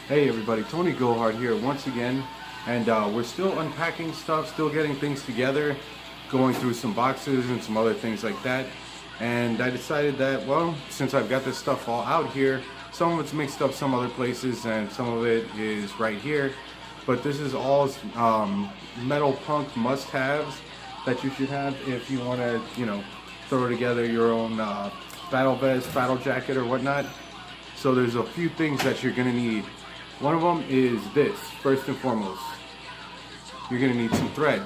Hey everybody, Tony Gohard here once again, and we're still unpacking stuff, still getting things together, going through some boxes and some other things like that. And I decided that, well, since I've got this stuff all out here, some of it's mixed up some other places and some of it is right here. But this is all metal punk must-haves that you should have if you want to, throw together your own battle vest, battle jacket, or whatnot. So there's a few things that you're gonna need. One of them is this, first and foremost. You're gonna need some thread.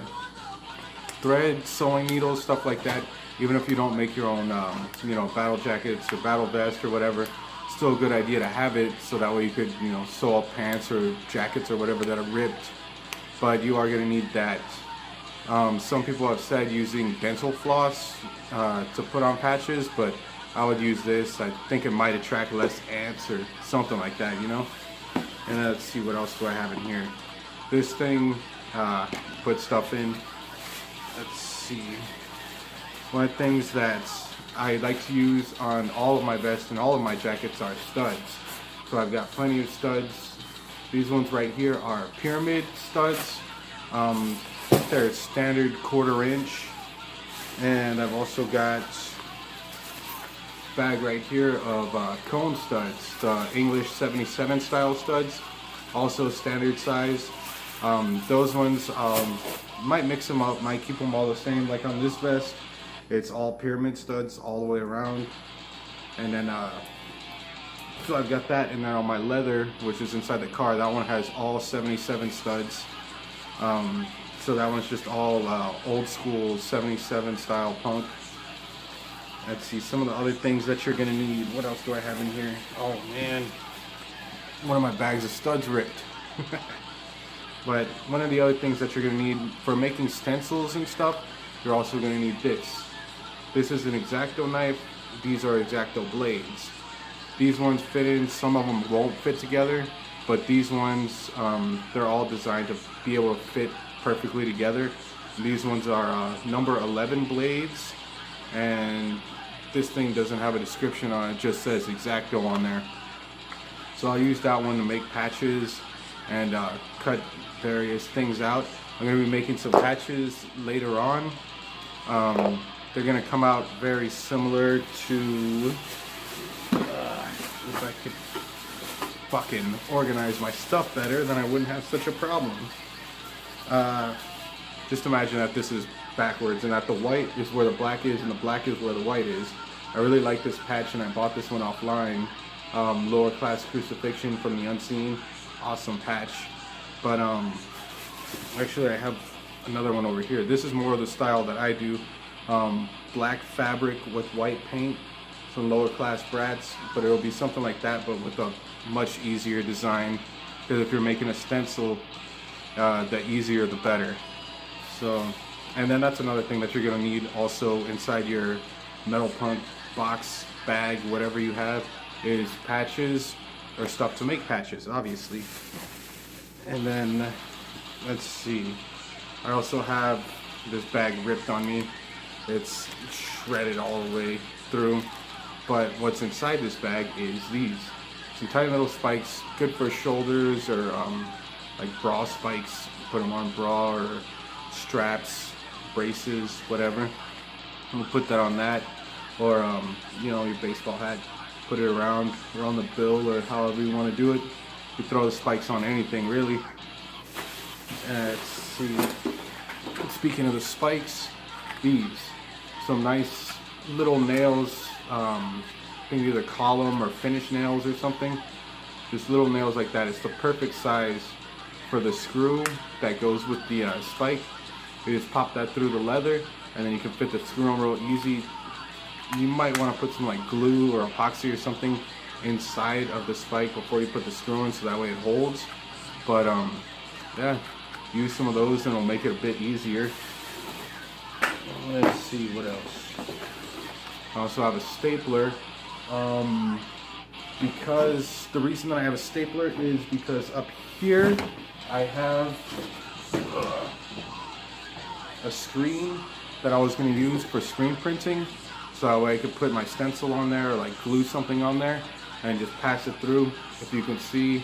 Thread, sewing needles, stuff like that. Even if you don't make your own, battle jackets or battle vest or whatever, still a good idea to have it so that way you could, sew up pants or jackets or whatever that are ripped. But you are gonna need that. Some people have said using dental floss to put on patches, but I would use this. I think it might attract less ants or something like that, And let's see, what else do I have in here? This thing, put stuff in. Let's see. One of the things that I like to use on all of my vests and all of my jackets are studs. So I've got plenty of studs. These ones right here are pyramid studs. They're standard 1/4 inch. And I've also got bag right here of cone studs, the English 77 style studs, also standard size. Those ones might mix them up, might keep them all the same. Like on this vest, it's all pyramid studs all the way around. And then so I've got that, and then on my leather, which is inside the car, that one has all 77 studs. So that one's just all old school 77 style punk. Let's see, some of the other things that you're gonna need. What else do I have in here? Oh man, one of my bags of studs ripped. But one of the other things that you're gonna need for making stencils and stuff, you're also gonna need this. This is an X-Acto knife. These are X-Acto blades. These ones fit in, some of them won't fit together, but these ones, they're all designed to be able to fit perfectly together. These ones are number 11 blades, and this thing doesn't have a description on it, just says X-Acto on there. So I'll use that one to make patches and cut various things out. I'm going to be making some patches later on. They're going to come out very similar to, if I could fucking organize my stuff better, then I wouldn't have such a problem. Just imagine that this is backwards and that the white is where the black is and the black is where the white is. I really like this patch and I bought this one offline. Lower Class Crucifixion from the Unseen. Awesome patch. But actually I have another one over here. This is more of the style that I do. Black fabric with white paint. Some lower class brats, but it'll be something like that, but with a much easier design. Because if you're making a stencil, the easier the better. So, and then that's another thing that you're gonna need also inside your metal punk box, bag, whatever you have, is patches or stuff to make patches, obviously. And then let's see, I also have this bag ripped on me. It's shredded all the way through. But what's inside this bag is these. Some tiny little spikes, good for shoulders or like bra spikes. Put them on bra or straps, braces, whatever. We'll put that on that. Or, your baseball hat. Put it around the bill or however you want to do it. You throw the spikes on anything, really. Let's see. Speaking of the spikes, these. Some nice little nails. I think either column or finish nails or something. Just little nails like that. It's the perfect size for the screw that goes with the spike. You just pop that through the leather and then you can fit the screw on real easy. You might want to put some like glue or epoxy or something inside of the spike before you put the screw in so that way it holds. But yeah, use some of those and it'll make it a bit easier. Let's see what else. I also have a stapler. Because the reason that I have a stapler is because up here I have a screen that I was going to use for screen printing, so that way I could put my stencil on there or like glue something on there and just pass it through. If you can see,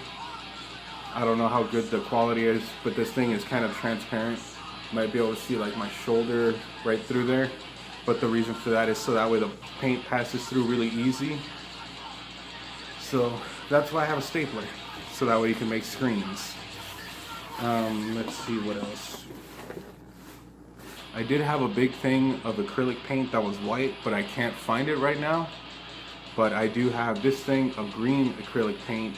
I don't know how good the quality is, but this thing is kind of transparent. You might be able to see like my shoulder right through there. But the reason for that is so that way the paint passes through really easy. So that's why I have a stapler, so that way you can make screens. Let's see what else. I did have a big thing of acrylic paint that was white, but I can't find it right now. But I do have this thing of green acrylic paint,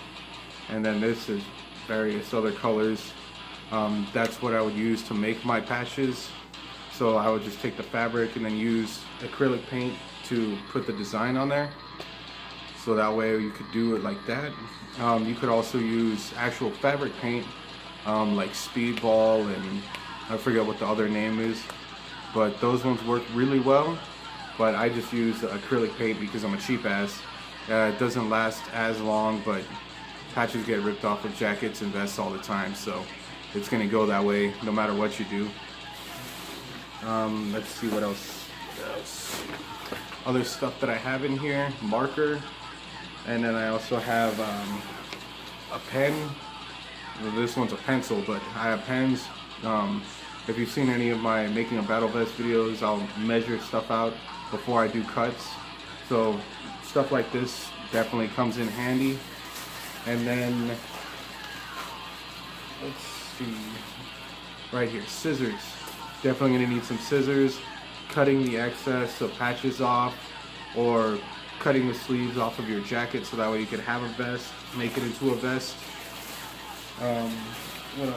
and then this is various other colors. That's what I would use to make my patches. So I would just take the fabric and then use acrylic paint to put the design on there. So that way you could do it like that. You could also use actual fabric paint, like Speedball, and I forget what the other name is, but those ones work really well. But I just use acrylic paint because I'm a cheap ass. It doesn't last as long, but patches get ripped off of jackets and vests all the time, so it's gonna go that way no matter what you do. Let's see what else. Other stuff that I have in here: marker, and then I also have a pen. Well, this one's a pencil, but I have pens. If you've seen any of my making a battle vest videos, I'll measure stuff out before I do cuts. So stuff like this definitely comes in handy. And then let's see, right here, scissors. Definitely gonna need some scissors. Cutting the excess of patches off, or cutting the sleeves off of your jacket so that way you can have a vest, make it into a vest. What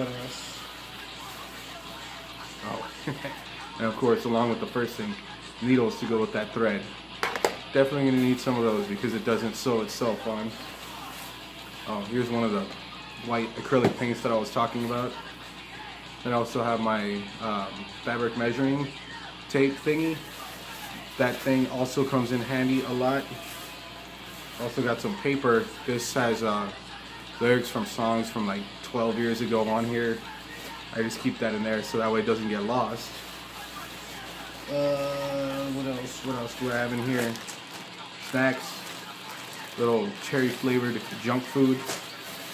else? Oh, and of course, along with the first thing, needles to go with that thread. Definitely gonna need some of those because it doesn't sew itself on. Oh, here's one of the white acrylic paints that I was talking about. And I also have my fabric measuring tape thingy. That thing also comes in handy a lot. Also got some paper. This has lyrics from songs from like 12 years ago on here. I just keep that in there so that way it doesn't get lost. What else do I have in here? Snacks. Little cherry flavored junk food.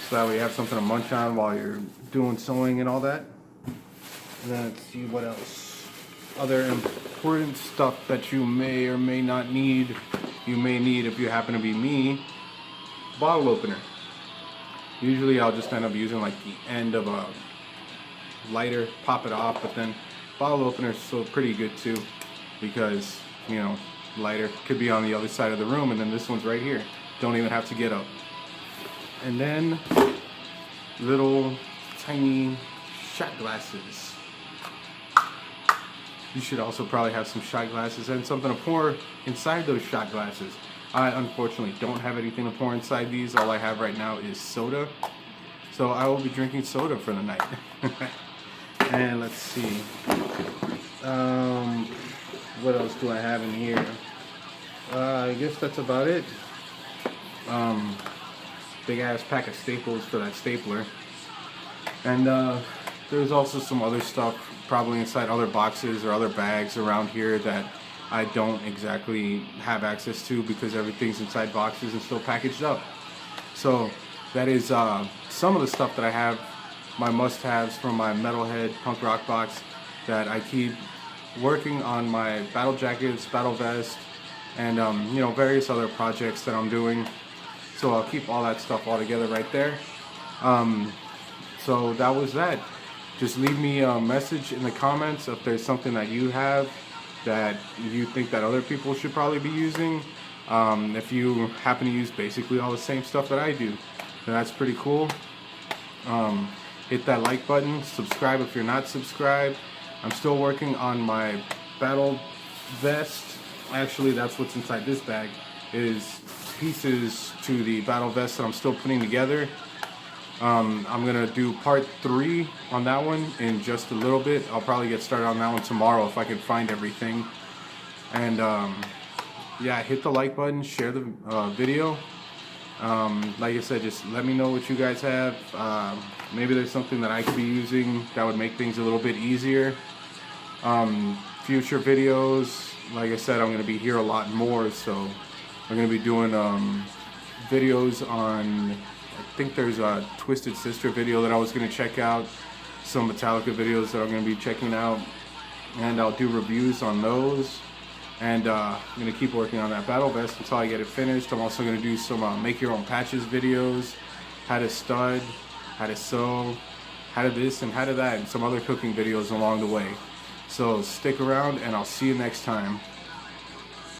So that way you have something to munch on while you're doing sewing and all that. And then let's see what else. Other important stuff that you may or may not need. You may need if you happen to be me. Bottle opener. Usually I'll just end up using like the end of a lighter, pop it off, but then bottle opener is still pretty good too, because you know, lighter could be on the other side of the room, and then this one's right here. Don't even have to get up. And then little tiny shot glasses. You should also probably have some shot glasses and something to pour inside those shot glasses. I unfortunately don't have anything to pour inside these. All I have right now is soda. So I will be drinking soda for the night. And let's see. What else do I have in here? I guess that's about it. Big ass pack of staples for that stapler. And there's also some other stuff probably inside other boxes or other bags around here that I don't exactly have access to because everything's inside boxes and still packaged up. So that is some of the stuff that I have, my must-haves from my Metalhead punk rock box that I keep working on my battle jackets, battle vest, and you know, various other projects that I'm doing. So I'll keep all that stuff all together right there. So that was that. Just leave me a message in the comments if there's something that you have that you think that other people should probably be using. If you happen to use basically all the same stuff that I do, then that's pretty cool. Hit that like button, subscribe if you're not subscribed. I'm still working on my battle vest. Actually, that's what's inside this bag, is pieces to the battle vest that I'm still putting together. I'm gonna do part 3 on that one in just a little bit. I'll probably get started on that one tomorrow if I can find everything. And yeah, hit the like button, share the video. Like I said, just let me know what you guys have. Maybe there's something that I could be using that would make things a little bit easier. Future videos, like I said, I'm gonna be here a lot more, so I'm gonna be doing videos on think there's a Twisted Sister video that I was going to check out, some Metallica videos that I'm going to be checking out, and I'll do reviews on those. And I'm going to keep working on that battle vest until I get it finished. I'm also going to do some make your own patches videos, how to stud, how to sew, how to this and how to that, and some other cooking videos along the way. So stick around and I'll see you next time.